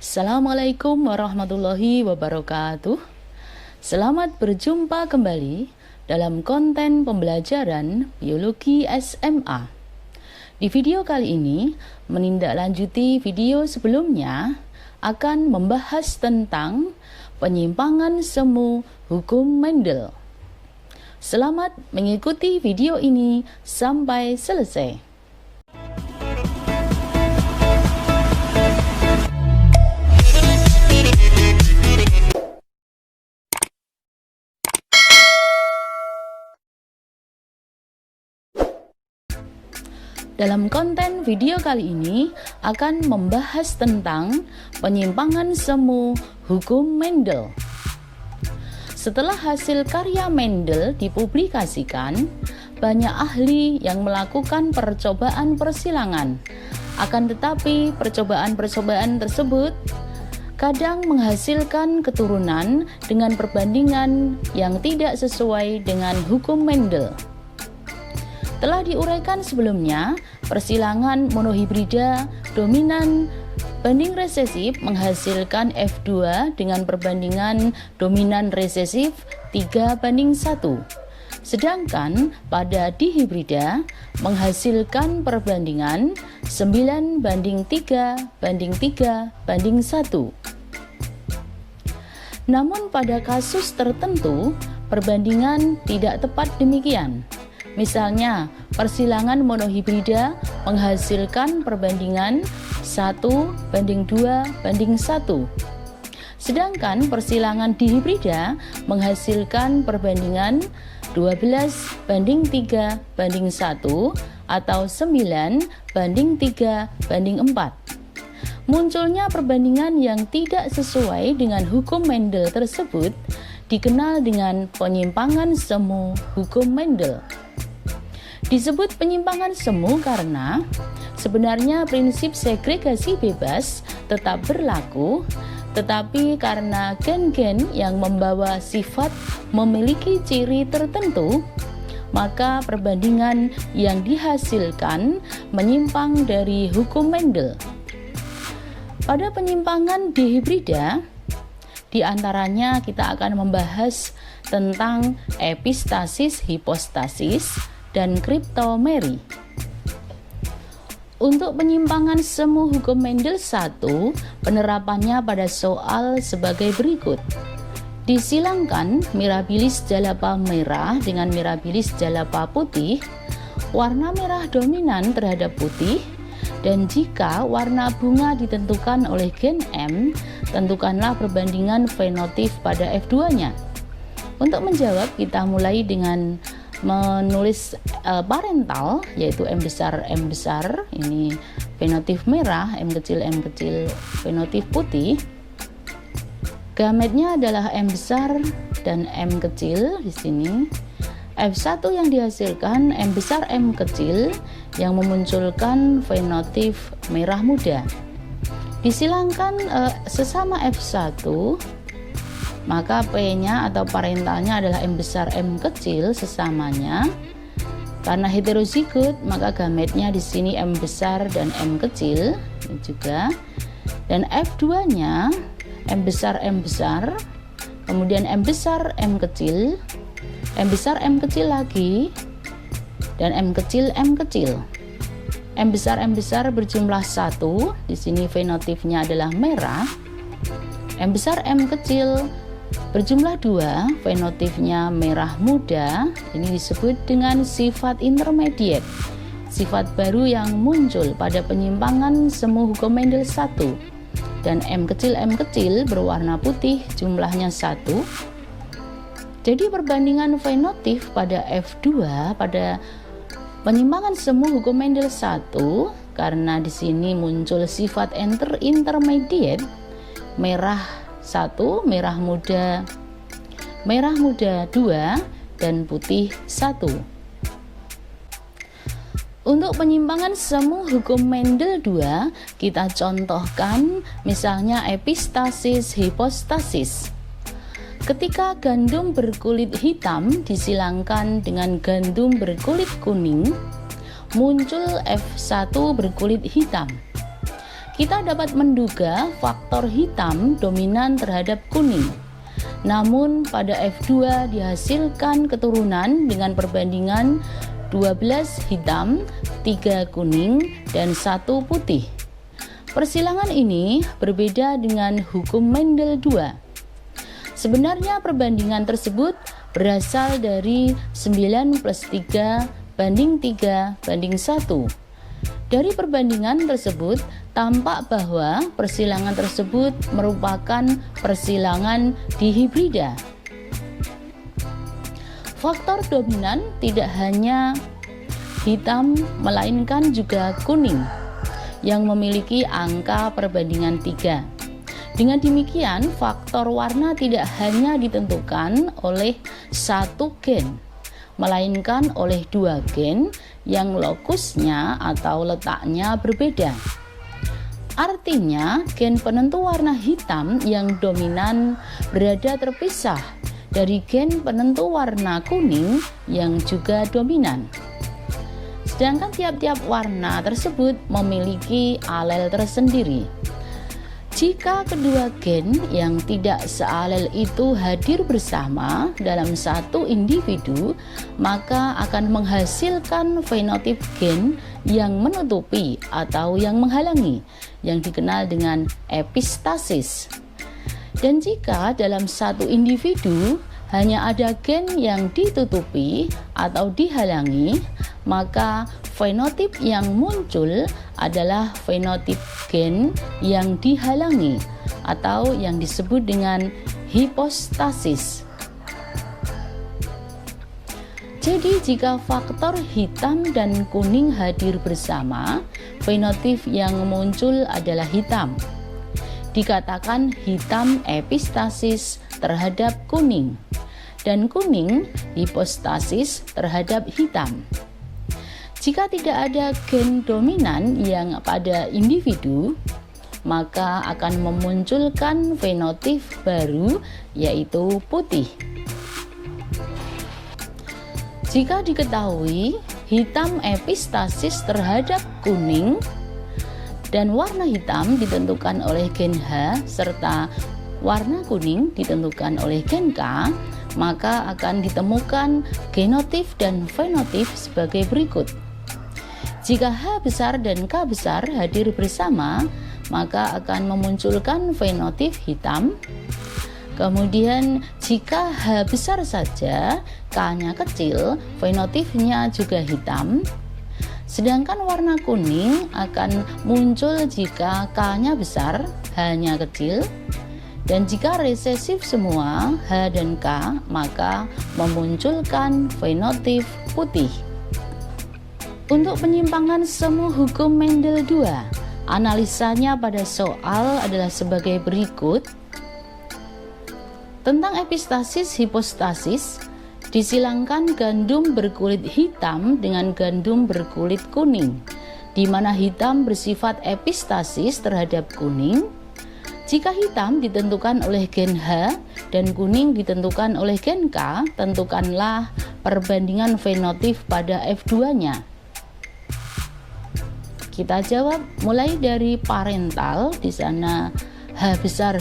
Assalamualaikum warahmatullahi wabarakatuh. Selamat berjumpa kembali dalam konten pembelajaran biologi SMA. Di video kali ini, menindaklanjuti video sebelumnya, akan membahas tentang penyimpangan semu hukum Mendel. Selamat mengikuti video ini sampai selesai. Dalam konten video kali ini akan membahas tentang penyimpangan semu hukum Mendel. Setelah hasil karya Mendel dipublikasikan, banyak ahli yang melakukan percobaan persilangan. Akan tetapi, percobaan-percobaan tersebut kadang menghasilkan keturunan dengan perbandingan yang tidak sesuai dengan hukum Mendel. Telah diuraikan sebelumnya, persilangan monohibrida dominan banding resesif menghasilkan F2 dengan perbandingan dominan resesif 3:1. Sedangkan pada dihibrida menghasilkan perbandingan 9:3:3:1. Namun pada kasus tertentu, perbandingan tidak tepat demikian. Misalnya, persilangan monohibrida menghasilkan perbandingan 1:2:1. Sedangkan persilangan dihibrida menghasilkan perbandingan 12:3:1 atau 9:3:4. Munculnya perbandingan yang tidak sesuai dengan hukum Mendel tersebut dikenal dengan penyimpangan semu hukum Mendel. Disebut penyimpangan semu karena sebenarnya prinsip segregasi bebas tetap berlaku, tetapi karena gen-gen yang membawa sifat memiliki ciri tertentu, maka perbandingan yang dihasilkan menyimpang dari hukum Mendel. Pada penyimpangan dihibrida, di antaranya kita akan membahas tentang epistasis hipostasis dan kriptomeri. Untuk penyimpangan semu hukum Mendel 1, penerapannya pada soal sebagai berikut. Disilangkan mirabilis jalapa merah dengan mirabilis jalapa putih, warna merah dominan terhadap putih, dan jika warna bunga ditentukan oleh gen M, tentukanlah perbandingan fenotip pada F2-nya. Untuk menjawab, kita mulai dengan menulis parental, yaitu M besar ini fenotip merah, M kecil fenotip putih. Gametnya adalah M besar dan M kecil di sini. F1 yang dihasilkan M besar M kecil yang memunculkan fenotip merah muda. Disilangkan sesama F1, maka P-nya atau parentalnya adalah M besar M kecil sesamanya. Karena heterozigot, maka gametnya di sini M besar dan M kecil juga. Dan F2-nya M besar, kemudian M besar M kecil lagi, dan M kecil. M besar berjumlah 1, di sini fenotipnya adalah merah. M besar M kecil berjumlah 2, fenotipnya merah muda. Ini disebut dengan sifat intermediate, sifat baru yang muncul pada penyimpangan semu hukum Mendel 1. Dan M kecil berwarna putih, jumlahnya 1. Jadi perbandingan fenotip pada F2 pada penyimpangan semu hukum Mendel 1, karena di sini muncul sifat intermediate, merah 1, merah muda 2, dan putih 1. Untuk penyimpangan semu hukum Mendel 2, kita contohkan misalnya epistasis hipostasis. Ketika gandum berkulit hitam disilangkan dengan gandum berkulit kuning, muncul F1 berkulit hitam. kita dapat menduga faktor hitam dominan terhadap kuning. Namun pada F2 dihasilkan keturunan dengan perbandingan 12 hitam, 3 kuning, dan 1 putih. Persilangan ini berbeda dengan hukum Mendel 2. Sebenarnya perbandingan tersebut berasal dari 9 plus 3 banding 3 banding 1. Dari perbandingan tersebut, tampak bahwa persilangan tersebut merupakan persilangan dihibrida. Faktor dominan tidak hanya hitam, melainkan juga kuning yang memiliki angka perbandingan 3. Dengan demikian, faktor warna tidak hanya ditentukan oleh satu gen, melainkan oleh 2 gen yang lokusnya atau letaknya berbeda. Artinya, gen penentu warna hitam yang dominan berada terpisah dari gen penentu warna kuning yang juga dominan. Sedangkan tiap-tiap warna tersebut memiliki alel tersendiri. Jika kedua gen yang tidak sealel itu hadir bersama dalam satu individu, maka akan menghasilkan fenotip gen yang menutupi atau yang menghalangi, yang dikenal dengan epistasis. Dan jika dalam satu individu hanya ada gen yang ditutupi atau dihalangi, maka fenotip yang muncul adalah fenotip gen yang dihalangi atau yang disebut dengan hipostasis. Jadi jika faktor hitam dan kuning hadir bersama, fenotip yang muncul adalah hitam. Dikatakan hitam epistasis terhadap kuning dan kuning hipostasis terhadap hitam. Jika tidak ada gen dominan yang pada individu, maka akan memunculkan fenotip baru, yaitu putih. Jika diketahui hitam epistasis terhadap kuning dan warna hitam ditentukan oleh gen H serta warna kuning ditentukan oleh gen K, maka akan ditemukan genotip dan fenotip sebagai berikut. Jika H besar dan K besar hadir bersama, maka akan memunculkan fenotip hitam. Kemudian jika H besar saja, K-nya kecil, fenotipnya juga hitam. Sedangkan warna kuning akan muncul jika K-nya besar, H-nya kecil. Dan jika resesif semua H dan K, maka memunculkan fenotip putih. Untuk penyimpangan semu hukum Mendel 2, analisanya pada soal adalah sebagai berikut. Tentang epistasis hipostasis, disilangkan gandum berkulit hitam dengan gandum berkulit kuning, di mana hitam bersifat epistasis terhadap kuning. Jika hitam ditentukan oleh gen H dan kuning ditentukan oleh gen K, tentukanlah perbandingan fenotip pada F2-nya. Kita jawab mulai dari parental, di sana H besar,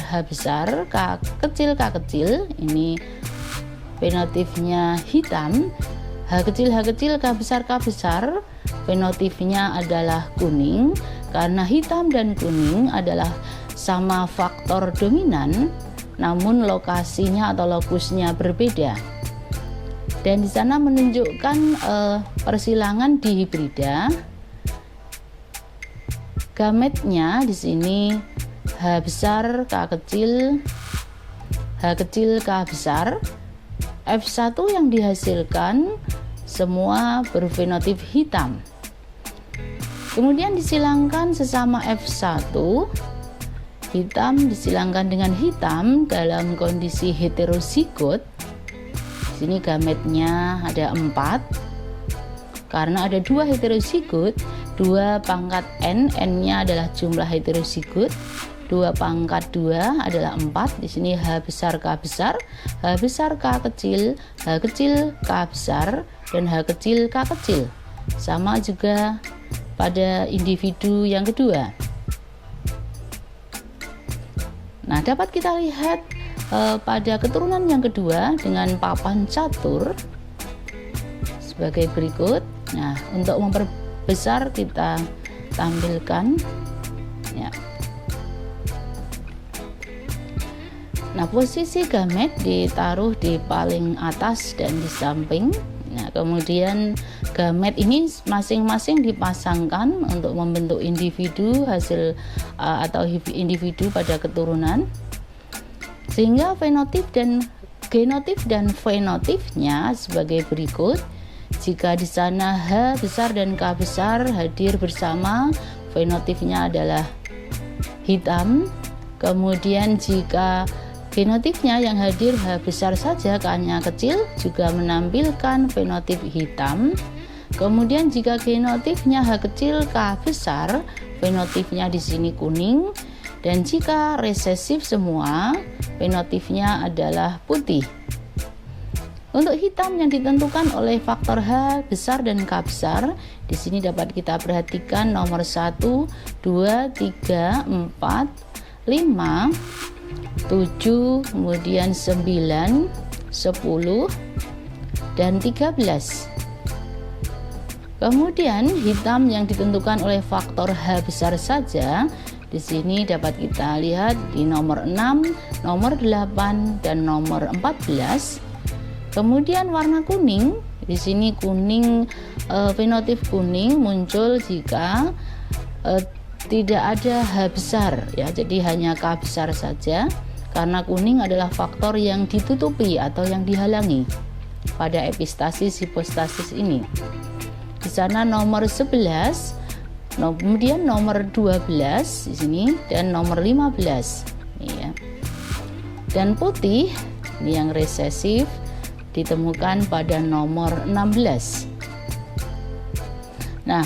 K kecil, ini fenotipnya hitam. H kecil, K besar, fenotipnya adalah kuning, karena hitam dan kuning adalah sama faktor dominan, namun lokasinya atau lokusnya berbeda. Dan di sana menunjukkan persilangan dihibrida. Gametnya di sini H besar, K kecil, K besar. F1 yang dihasilkan semua berfenotip hitam. Kemudian disilangkan sesama F1, hitam disilangkan dengan hitam dalam kondisi heterozigot. Di sini gametnya ada 4. Karena ada 2 heterozigot, 2 pangkat N-nya adalah jumlah heterozigot, 2 pangkat 2 adalah 4. Di sini H besar, K besar, H besar, K kecil, H kecil, K besar, dan H kecil, K kecil. Sama juga pada individu yang kedua. Nah, dapat kita lihat pada keturunan yang kedua dengan papan catur sebagai berikut. Nah, untuk memperbesar kita tampilkan ya. Nah, posisi gamet ditaruh di paling atas dan di samping. Nah, kemudian gamet ini masing-masing dipasangkan untuk membentuk individu hasil atau individu pada keturunan. Sehingga fenotip dan genotip dan fenotipnya sebagai berikut. Jika di sana H besar dan K besar hadir bersama, fenotipnya adalah hitam. Kemudian jika genotipnya yang hadir H besar saja, K-nya kecil, juga menampilkan fenotip hitam. Kemudian jika genotipnya H kecil, K besar, fenotipnya di sini kuning. Dan jika resesif semua, fenotipnya adalah putih. Untuk hitam yang ditentukan oleh faktor H besar dan K besar, di sini dapat kita perhatikan nomor 1, 2, 3, 4, 5, 7, kemudian 9, 10, dan 13. Kemudian hitam yang ditentukan oleh faktor H besar saja, di sini dapat kita lihat di nomor 6, nomor 8, dan nomor 14. Kemudian warna kuning, di sini kuning, fenotip kuning muncul jika tidak ada H besar ya, jadi hanya K besar saja, karena kuning adalah faktor yang ditutupi atau yang dihalangi pada epistasis hipostasis ini. Di sana nomor 11, kemudian nomor 12 di sini, dan nomor 15 ini ya. Dan putih ini yang resesif ditemukan pada nomor 16. Nah,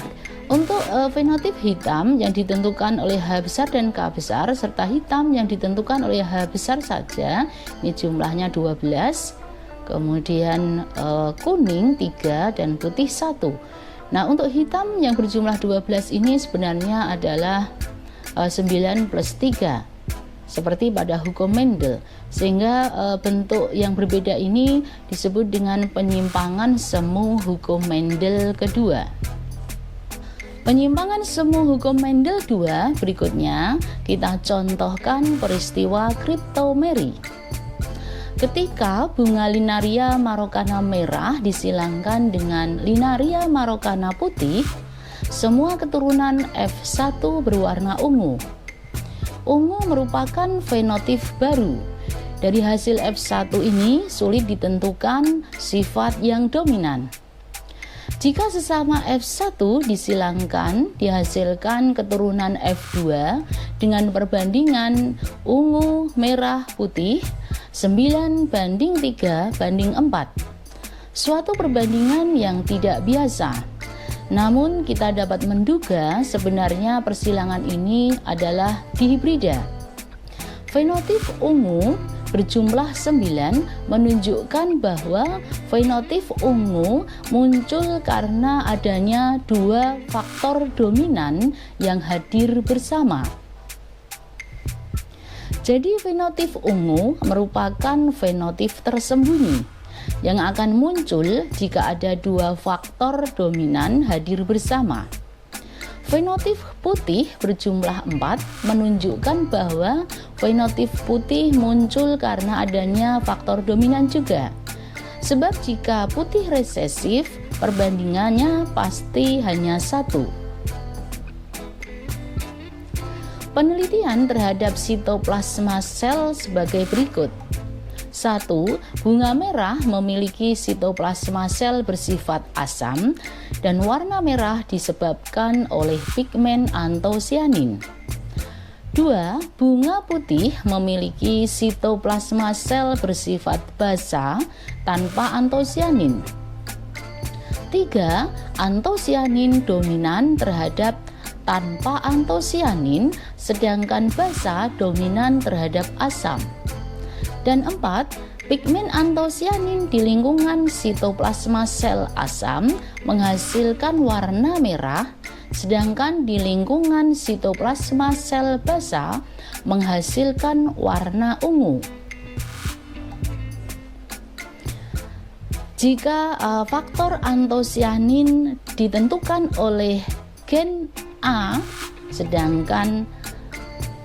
untuk fenotip hitam yang ditentukan oleh H besar dan K besar, serta hitam yang ditentukan oleh H besar saja, ini jumlahnya 12, kemudian kuning 3 dan putih 1. Nah, untuk hitam yang berjumlah 12 ini sebenarnya adalah 9 plus 3 seperti pada hukum Mendel, sehingga bentuk yang berbeda ini disebut dengan penyimpangan semu hukum Mendel kedua. Penyimpangan semu hukum Mendel 2 berikutnya kita contohkan peristiwa kriptomeri. Ketika bunga Linaria marokana merah disilangkan dengan Linaria marokana putih, semua keturunan F1 berwarna ungu. Ungu merupakan fenotip baru. Dari hasil F1 ini sulit ditentukan sifat yang dominan. Jika sesama F1 disilangkan, dihasilkan keturunan F2 dengan perbandingan ungu, merah, putih 9 banding 3 banding 4. Suatu perbandingan yang tidak biasa. Namun kita dapat menduga sebenarnya persilangan ini adalah dihibrida. Fenotip ungu berjumlah 9 menunjukkan bahwa fenotip ungu muncul karena adanya dua faktor dominan yang hadir bersama. Jadi fenotip ungu merupakan fenotip tersembunyi yang akan muncul jika ada dua faktor dominan hadir bersama. Fenotip putih berjumlah 4 menunjukkan bahwa fenotip putih muncul karena adanya faktor dominan juga. Sebab jika putih resesif, perbandingannya pasti hanya 1. Penelitian terhadap sitoplasma sel sebagai berikut. 1. Bunga merah memiliki sitoplasma sel bersifat asam dan warna merah disebabkan oleh pigmen antosianin. 2. Bunga putih memiliki sitoplasma sel bersifat basa tanpa antosianin. 3. Antosianin dominan terhadap tanpa antosianin, sedangkan basa dominan terhadap asam. Dan 4, Pigmen antosianin di lingkungan sitoplasma sel asam menghasilkan warna merah, sedangkan di lingkungan sitoplasma sel basa menghasilkan warna ungu. Jika faktor antosianin ditentukan oleh gen A, sedangkan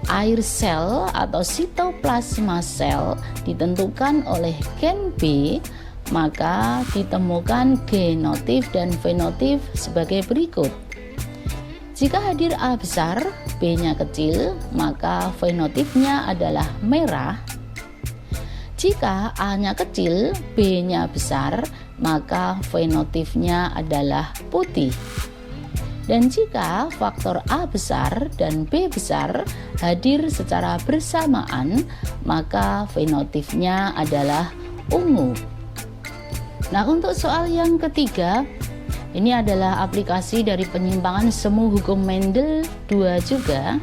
air sel atau sitoplasma sel ditentukan oleh gen B, maka ditemukan genotif dan fenotif sebagai berikut. Jika hadir A besar, B-nya kecil, maka fenotifnya adalah merah. Jika A-nya kecil, B-nya besar, maka fenotifnya adalah putih. Dan jika faktor A besar dan B besar hadir secara bersamaan, maka fenotifnya adalah ungu. Nah, untuk soal yang ketiga, ini adalah aplikasi dari penyimpangan semu hukum Mendel 2 juga,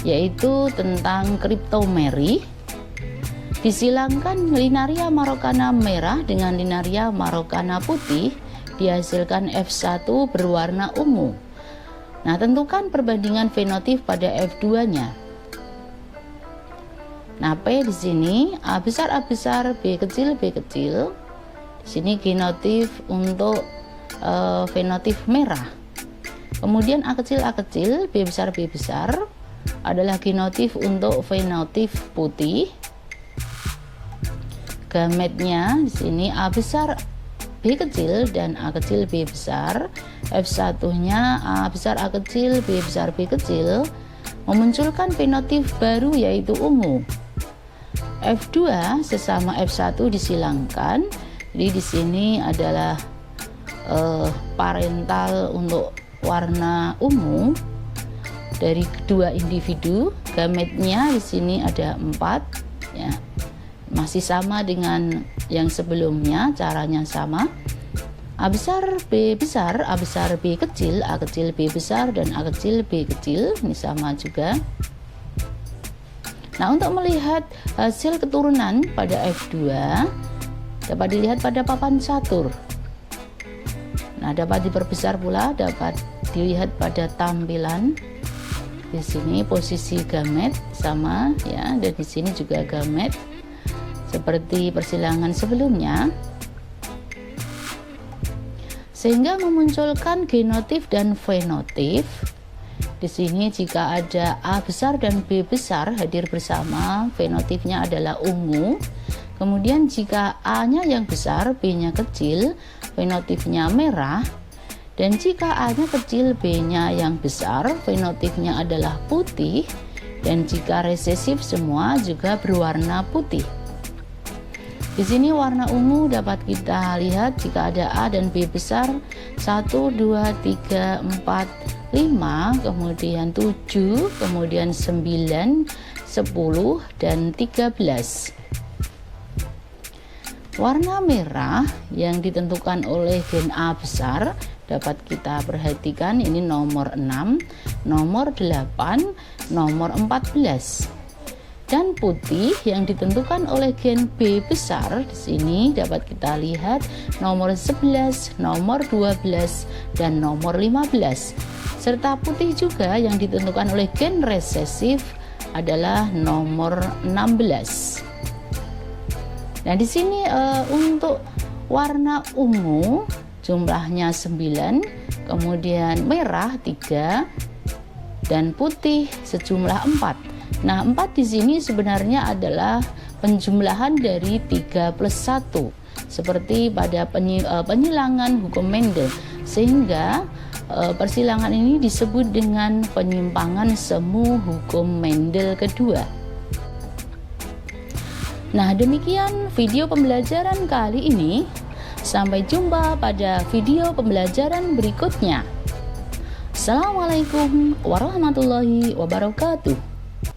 yaitu tentang kriptomeri. Disilangkan linaria marokana merah dengan linaria marokana putih, dihasilkan F1 berwarna ungu. Nah, tentukan perbandingan fenotif pada F2-nya. Nah, P di sini A besar, B kecil, B kecil. Di sini genotif untuk fenotif merah. Kemudian A kecil, B besar adalah genotif untuk fenotif putih. Gametnya di sini A besar, B kecil dan A kecil, B besar. F1-nya A besar, A kecil, B besar, B kecil, memunculkan fenotif baru yaitu ungu. F2 sesama F1 disilangkan. Jadi di sini adalah parental untuk warna ungu dari kedua individu. Gametnya di sini ada 4 ya. Masih sama dengan yang sebelumnya, caranya sama. A besar, B besar, A besar, B kecil, A kecil, B besar, dan A kecil, B kecil. Ini sama juga. Nah, untuk melihat hasil keturunan pada F2 dapat dilihat pada papan catur. Nah, dapat diperbesar pula, dapat dilihat pada tampilan. Di sini posisi gamet sama ya, dan di sini juga gamet. Seperti persilangan sebelumnya, sehingga memunculkan genotif dan fenotif. Di sini jika ada A besar dan B besar hadir bersama, fenotifnya adalah ungu. Kemudian jika A-nya yang besar, B-nya kecil, fenotifnya merah. Dan jika A-nya kecil, B-nya yang besar, fenotifnya adalah putih. Dan jika resesif semua juga berwarna putih. Di sini warna ungu dapat kita lihat jika ada A dan B besar 1, 2, 3, 4, 5, kemudian 7, kemudian 9, 10, dan 13. Warna merah yang ditentukan oleh gen A besar dapat kita perhatikan, ini nomor 6, nomor 8, nomor 14. Dan putih yang ditentukan oleh gen B besar di sini dapat kita lihat nomor 11, nomor 12, dan nomor 15. Serta putih juga yang ditentukan oleh gen resesif adalah nomor 16. Nah, di sini untuk warna ungu jumlahnya 9, kemudian merah 3, dan putih sejumlah 4. Nah, 4 di sini sebenarnya adalah penjumlahan dari 3 plus 1 seperti pada penyilangan hukum Mendel, sehingga persilangan ini disebut dengan penyimpangan semu hukum Mendel kedua. Nah, demikian video pembelajaran kali ini. Sampai jumpa pada video pembelajaran berikutnya. Assalamualaikum warahmatullahi wabarakatuh.